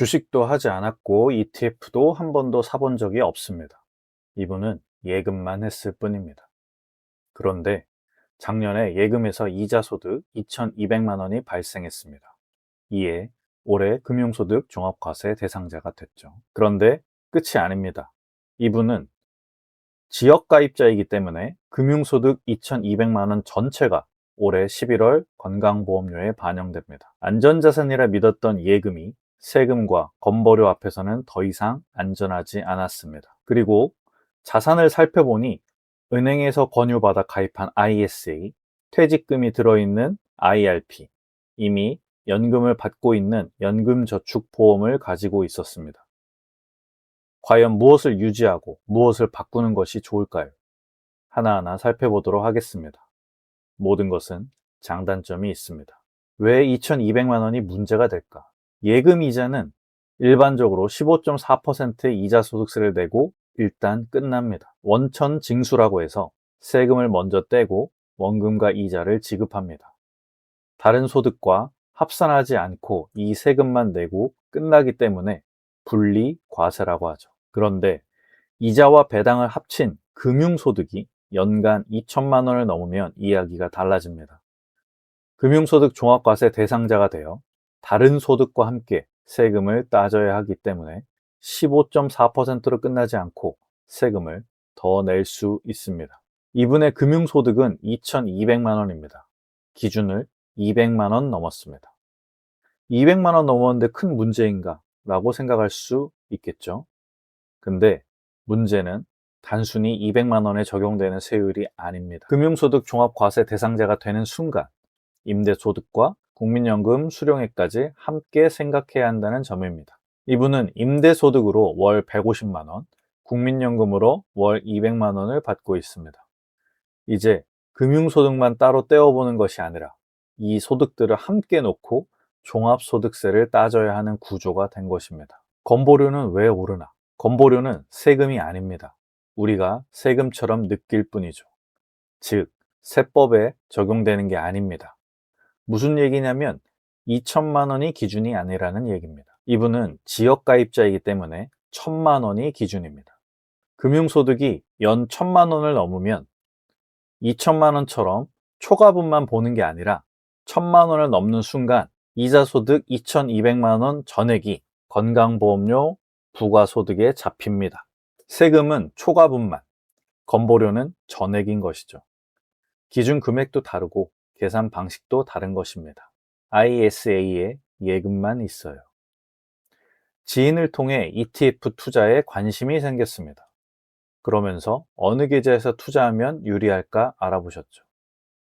주식도 하지 않았고 ETF도 한 번도 사본 적이 없습니다. 이분은 예금만 했을 뿐입니다. 그런데 작년에 예금에서 이자 소득 2,200만 원이 발생했습니다. 이에 올해 금융소득 종합과세 대상자가 됐죠. 그런데 끝이 아닙니다. 이분은 지역가입자이기 때문에 금융소득 2,200만 원 전체가 올해 11월 건강보험료에 반영됩니다. 안전자산이라 믿었던 예금이 세금과 건보료 앞에서는 더 이상 안전하지 않았습니다. 그리고 자산을 살펴보니 은행에서 권유받아 가입한 ISA, 퇴직금이 들어있는 IRP, 이미 연금을 받고 있는 연금저축보험을 가지고 있었습니다. 과연 무엇을 유지하고 무엇을 바꾸는 것이 좋을까요? 하나하나 살펴보도록 하겠습니다. 모든 것은 장단점이 있습니다. 왜 2,200만 원이 문제가 될까? 예금 이자는 일반적으로 15.4%의 이자 소득세를 내고 일단 끝납니다. 원천 징수라고 해서 세금을 먼저 떼고 원금과 이자를 지급합니다. 다른 소득과 합산하지 않고 이 세금만 내고 끝나기 때문에 분리 과세라고 하죠. 그런데 이자와 배당을 합친 금융소득이 연간 2천만 원을 넘으면 이야기가 달라집니다. 금융소득 종합과세 대상자가 되어 다른 소득과 함께 세금을 따져야 하기 때문에 15.4%로 끝나지 않고 세금을 더 낼 수 있습니다. 이분의 금융소득은 2,200만 원입니다. 기준을 200만 원 넘었습니다. 200만 원 넘었는데 큰 문제인가? 라고 생각할 수 있겠죠. 근데 문제는 단순히 200만 원에 적용되는 세율이 아닙니다. 금융소득 종합과세 대상자가 되는 순간 임대소득과 국민연금 수령액까지 함께 생각해야 한다는 점입니다. 이분은 임대소득으로 월 150만 원, 국민연금으로 월 200만 원을 받고 있습니다. 이제 금융소득만 따로 떼어보는 것이 아니라 이 소득들을 함께 놓고 종합소득세를 따져야 하는 구조가 된 것입니다. 건보료는 왜 오르나? 건보료는 세금이 아닙니다. 우리가 세금처럼 느낄 뿐이죠. 즉, 세법에 적용되는 게 아닙니다. 무슨 얘기냐면 2천만 원이 기준이 아니라는 얘기입니다. 이분은 지역가입자이기 때문에 1,000만 원이 기준입니다. 금융소득이 연 1,000만 원을 넘으면 2천만 원처럼 초과분만 보는 게 아니라 1,000만 원을 넘는 순간 이자소득 2,200만 원 전액이 건강보험료 부가소득에 잡힙니다. 세금은 초과분만, 건보료는 전액인 것이죠. 기준 금액도 다르고 계산 방식도 다른 것입니다. ISA에 예금만 있어요. 지인을 통해 ETF 투자에 관심이 생겼습니다. 그러면서 어느 계좌에서 투자하면 유리할까 알아보셨죠.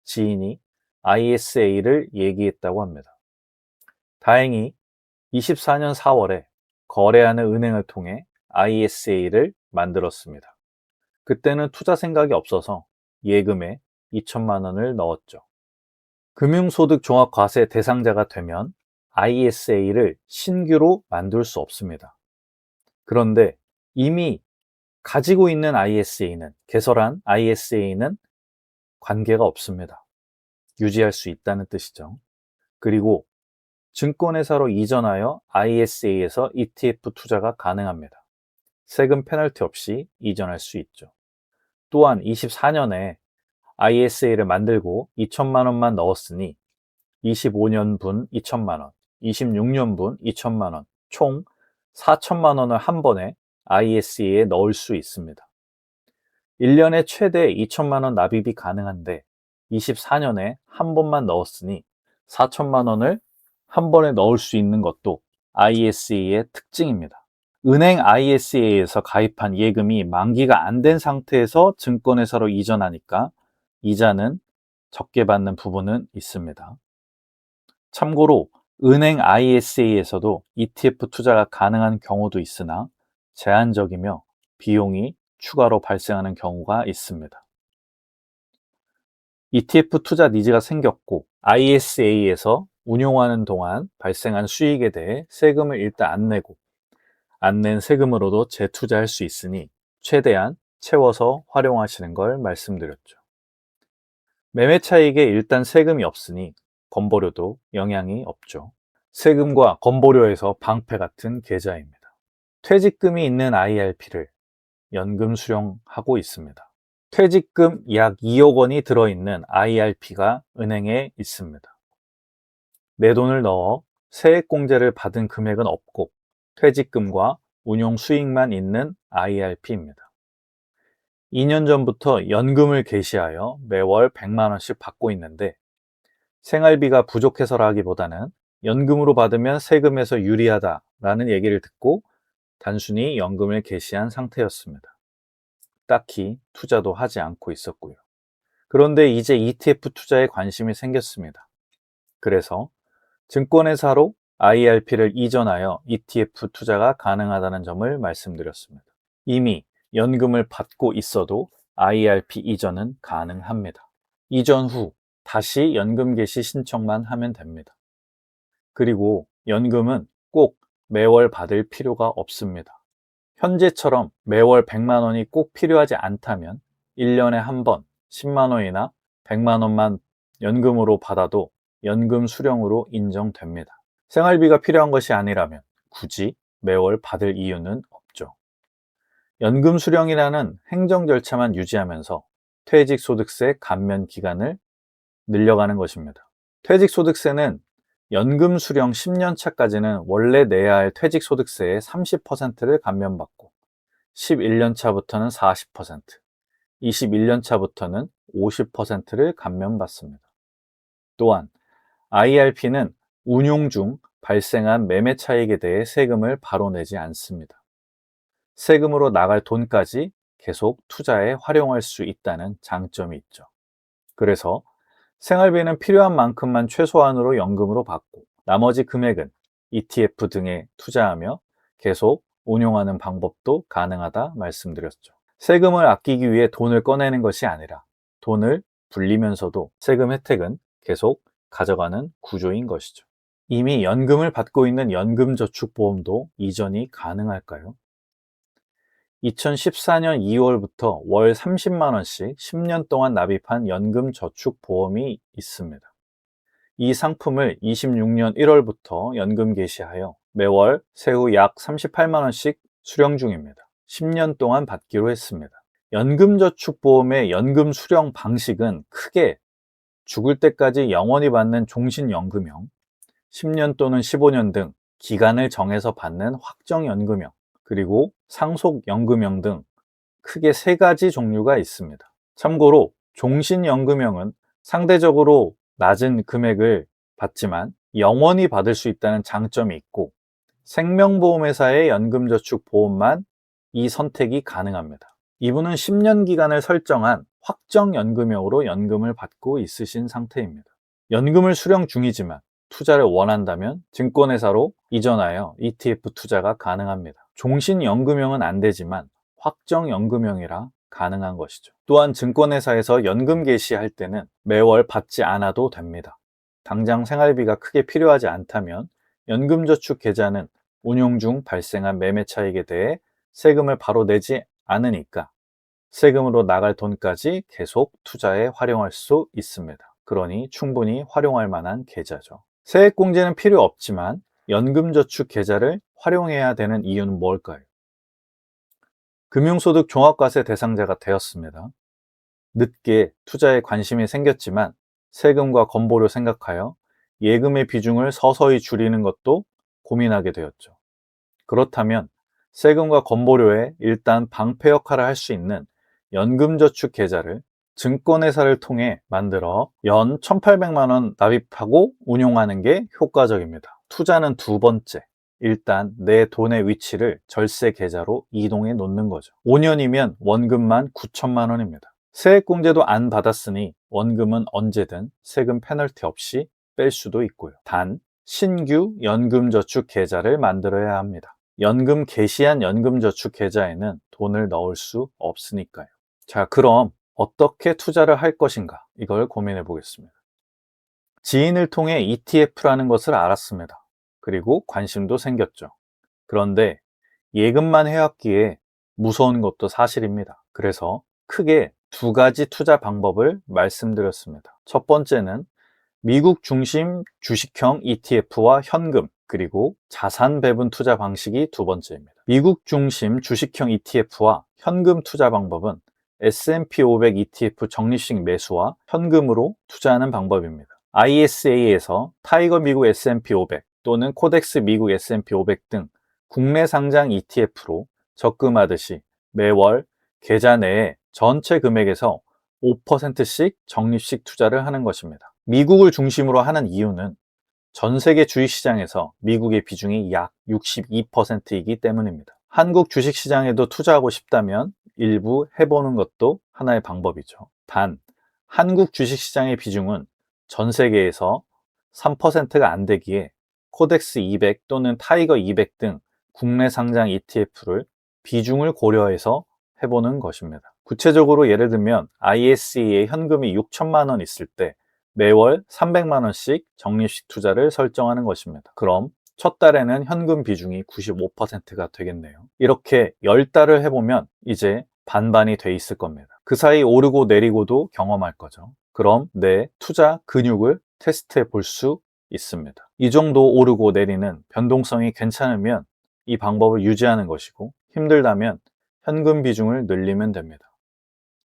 지인이 ISA를 얘기했다고 합니다. 다행히 24년 4월에 거래하는 은행을 통해 ISA를 만들었습니다. 그때는 투자 생각이 없어서 예금에 2천만 원을 넣었죠. 금융소득 종합과세 대상자가 되면 ISA를 신규로 만들 수 없습니다. 그런데 이미 가지고 있는 ISA는, 개설한 ISA는 관계가 없습니다. 유지할 수 있다는 뜻이죠. 그리고 증권회사로 이전하여 ISA에서 ETF 투자가 가능합니다. 세금 페널티 없이 이전할 수 있죠. 또한 24년에 ISA를 만들고 2천만 원만 넣었으니 25년분 2천만 원, 26년분 2천만 원, 총 4천만 원을 한 번에 ISA에 넣을 수 있습니다. 1년에 최대 2천만 원 납입이 가능한데 24년에 한 번만 넣었으니 4천만 원을 한 번에 넣을 수 있는 것도 ISA의 특징입니다. 은행 ISA에서 가입한 예금이 만기가 안 된 상태에서 증권회사로 이전하니까 이자는 적게 받는 부분은 있습니다. 참고로 은행 ISA에서도 ETF 투자가 가능한 경우도 있으나 제한적이며 비용이 추가로 발생하는 경우가 있습니다. ETF 투자 니즈가 생겼고 ISA에서 운용하는 동안 발생한 수익에 대해 세금을 일단 안 내고 안 낸 세금으로도 재투자할 수 있으니 최대한 채워서 활용하시는 걸 말씀드렸죠. 매매 차익에 일단 세금이 없으니 건보료도 영향이 없죠. 세금과 건보료에서 방패 같은 계좌입니다. 퇴직금이 있는 IRP를 연금 수령하고 있습니다. 퇴직금 약 2억 원이 들어있는 IRP가 은행에 있습니다. 내 돈을 넣어 세액공제를 받은 금액은 없고 퇴직금과 운용 수익만 있는 IRP입니다. 2년 전부터 연금을 개시하여 매월 100만 원씩 받고 있는데 생활비가 부족해서라기보다는 연금으로 받으면 세금에서 유리하다라는 얘기를 듣고 단순히 연금을 개시한 상태였습니다. 딱히 투자도 하지 않고 있었고요. 그런데 이제 ETF 투자에 관심이 생겼습니다. 그래서 증권회사로 IRP를 이전하여 ETF 투자가 가능하다는 점을 말씀드렸습니다. 이미 연금을 받고 있어도 IRP 이전은 가능합니다. 이전 후 다시 연금 개시 신청만 하면 됩니다. 그리고 연금은 꼭 매월 받을 필요가 없습니다. 현재처럼 매월 100만 원이 꼭 필요하지 않다면 1년에 한 번 10만 원이나 100만 원만 연금으로 받아도 연금 수령으로 인정됩니다. 생활비가 필요한 것이 아니라면 굳이 매월 받을 이유는 없죠. 연금 수령이라는 행정 절차만 유지하면서 퇴직소득세 감면 기간을 늘려가는 것입니다. 퇴직소득세는 연금 수령 10년 차까지는 원래 내야 할 퇴직소득세의 30%를 감면받고 11년 차부터는 40%, 21년 차부터는 50%를 감면받습니다. 또한 IRP는 운용 중 발생한 매매 차익에 대해 세금을 바로 내지 않습니다. 세금으로 나갈 돈까지 계속 투자에 활용할 수 있다는 장점이 있죠. 그래서 생활비는 필요한 만큼만 최소한으로 연금으로 받고 나머지 금액은 ETF 등에 투자하며 계속 운용하는 방법도 가능하다 말씀드렸죠. 세금을 아끼기 위해 돈을 꺼내는 것이 아니라 돈을 불리면서도 세금 혜택은 계속 가져가는 구조인 것이죠. 이미 연금을 받고 있는 연금저축보험도 이전이 가능할까요? 2014년 2월부터 월 30만 원씩 10년 동안 납입한 연금저축보험이 있습니다. 이 상품을 26년 1월부터 연금 개시하여 매월 세후 약 38만 원씩 수령 중입니다. 10년 동안 받기로 했습니다. 연금저축보험의 연금 수령 방식은 크게 죽을 때까지 영원히 받는 종신연금형, 10년 또는 15년 등 기간을 정해서 받는 확정연금형, 그리고 상속연금형 등 크게 3가지 종류가 있습니다. 참고로 종신연금형은 상대적으로 낮은 금액을 받지만 영원히 받을 수 있다는 장점이 있고 생명보험회사의 연금저축보험만 이 선택이 가능합니다. 이분은 10년 기간을 설정한 확정연금형으로 연금을 받고 있으신 상태입니다. 연금을 수령 중이지만 투자를 원한다면 증권회사로 이전하여 ETF 투자가 가능합니다. 종신연금형은 안 되지만 확정연금형이라 가능한 것이죠. 또한 증권회사에서 연금 개시할 때는 매월 받지 않아도 됩니다. 당장 생활비가 크게 필요하지 않다면 연금저축 계좌는 운용 중 발생한 매매 차익에 대해 세금을 바로 내지 않으니까 세금으로 나갈 돈까지 계속 투자에 활용할 수 있습니다. 그러니 충분히 활용할 만한 계좌죠. 세액공제는 필요 없지만 연금저축 계좌를 활용해야 되는 이유는 뭘까요? 금융소득 종합과세 대상자가 되었습니다. 늦게 투자에 관심이 생겼지만 세금과 건보료 생각하여 예금의 비중을 서서히 줄이는 것도 고민하게 되었죠. 그렇다면 세금과 건보료에 일단 방패 역할을 할 수 있는 연금저축 계좌를 증권회사를 통해 만들어 연 1,800만 원 납입하고 운용하는 게 효과적입니다. 투자는 두 번째. 일단 내 돈의 위치를 절세 계좌로 이동해 놓는 거죠. 5년이면 원금만 9천만 원입니다. 세액공제도 안 받았으니 원금은 언제든 세금 페널티 없이 뺄 수도 있고요. 단 신규 연금저축 계좌를 만들어야 합니다. 연금 개시한 연금저축 계좌에는 돈을 넣을 수 없으니까요. 자, 그럼 어떻게 투자를 할 것인가? 이걸 고민해 보겠습니다. 지인을 통해 ETF라는 것을 알았습니다. 그리고 관심도 생겼죠. 그런데 예금만 해왔기에 무서운 것도 사실입니다. 그래서 크게 2가지 투자 방법을 말씀드렸습니다. 첫 번째는 미국 중심 주식형 ETF와 현금, 그리고 자산 배분 투자 방식이 두 번째입니다. 미국 중심 주식형 ETF와 현금 투자 방법은 S&P 500 ETF 적립식 매수와 현금으로 투자하는 방법입니다. ISA에서 타이거 미국 S&P 500 또는 코덱스 미국 S&P 500 등 국내 상장 ETF로 적금하듯이 매월 계좌 내에 전체 금액에서 5%씩 적립식 투자를 하는 것입니다. 미국을 중심으로 하는 이유는 전 세계 주식시장에서 미국의 비중이 약 62%이기 때문입니다. 한국 주식시장에도 투자하고 싶다면 일부 해보는 것도 하나의 방법이죠. 단, 한국 주식시장의 비중은 전 세계에서 3%가 안 되기에 코덱스 200 또는 타이거 200 등 국내 상장 ETF를 비중을 고려해서 해보는 것입니다. 구체적으로 예를 들면 ISE에 현금이 6천만 원 있을 때 매월 300만 원씩 적립식 투자를 설정하는 것입니다. 그럼 첫 달에는 현금 비중이 95%가 되겠네요. 이렇게 10달을 해보면 이제 반반이 돼 있을 겁니다. 그 사이 오르고 내리고도 경험할 거죠. 그럼 내 투자 근육을 테스트해 볼 수 있습니다. 이 정도 오르고 내리는 변동성이 괜찮으면 이 방법을 유지하는 것이고, 힘들다면 현금 비중을 늘리면 됩니다.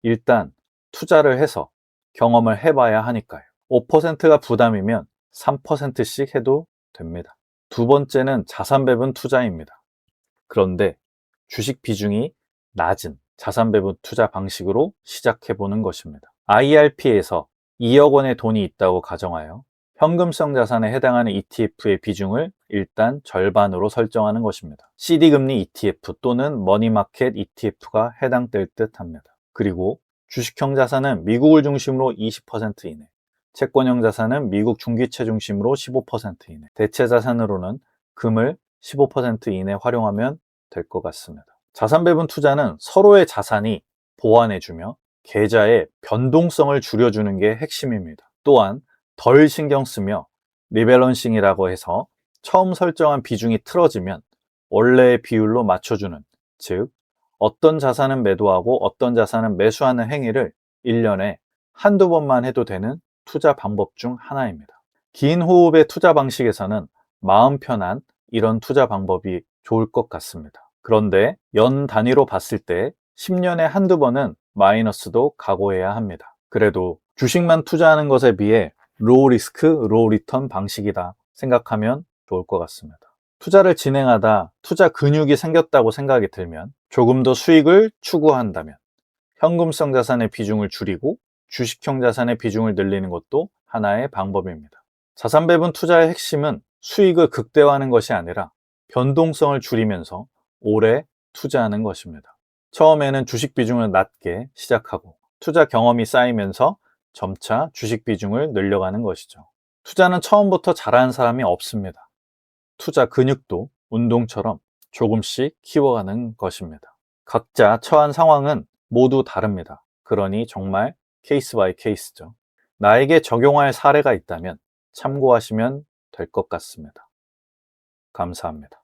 일단 투자를 해서 경험을 해봐야 하니까요. 5%가 부담이면 3%씩 해도 됩니다. 두 번째는 자산 배분 투자입니다. 그런데 주식 비중이 낮은 자산 배분 투자 방식으로 시작해 보는 것입니다. IRP에서 2억 원의 돈이 있다고 가정하여 현금성 자산에 해당하는 ETF의 비중을 일단 절반으로 설정하는 것입니다. CD금리 ETF 또는 머니마켓 ETF가 해당될 듯 합니다. 그리고 주식형 자산은 미국을 중심으로 20% 이내, 채권형 자산은 미국 중기채 중심으로 15% 이내, 대체 자산으로는 금을 15% 이내 활용하면 될 것 같습니다. 자산 배분 투자는 서로의 자산이 보완해주며 계좌의 변동성을 줄여주는 게 핵심입니다. 또한 덜 신경 쓰며 리밸런싱이라고 해서 처음 설정한 비중이 틀어지면 원래의 비율로 맞춰주는, 즉 어떤 자산은 매도하고 어떤 자산은 매수하는 행위를 1년에 한두 번만 해도 되는 투자 방법 중 하나입니다. 긴 호흡의 투자 방식에서는 마음 편한 이런 투자 방법이 좋을 것 같습니다. 그런데 연 단위로 봤을 때 10년에 한두 번은 마이너스도 각오해야 합니다. 그래도 주식만 투자하는 것에 비해 로우 리스크, 로우 리턴 방식이다 생각하면 좋을 것 같습니다. 투자를 진행하다 투자 근육이 생겼다고 생각이 들면, 조금 더 수익을 추구한다면 현금성 자산의 비중을 줄이고 주식형 자산의 비중을 늘리는 것도 하나의 방법입니다. 자산 배분 투자의 핵심은 수익을 극대화하는 것이 아니라 변동성을 줄이면서 오래 투자하는 것입니다. 처음에는 주식 비중을 낮게 시작하고 투자 경험이 쌓이면서 점차 주식 비중을 늘려가는 것이죠. 투자는 처음부터 잘하는 사람이 없습니다. 투자 근육도 운동처럼 조금씩 키워가는 것입니다. 각자 처한 상황은 모두 다릅니다. 그러니 정말 케이스 바이 케이스죠. 나에게 적용할 사례가 있다면 참고하시면 될 것 같습니다. 감사합니다.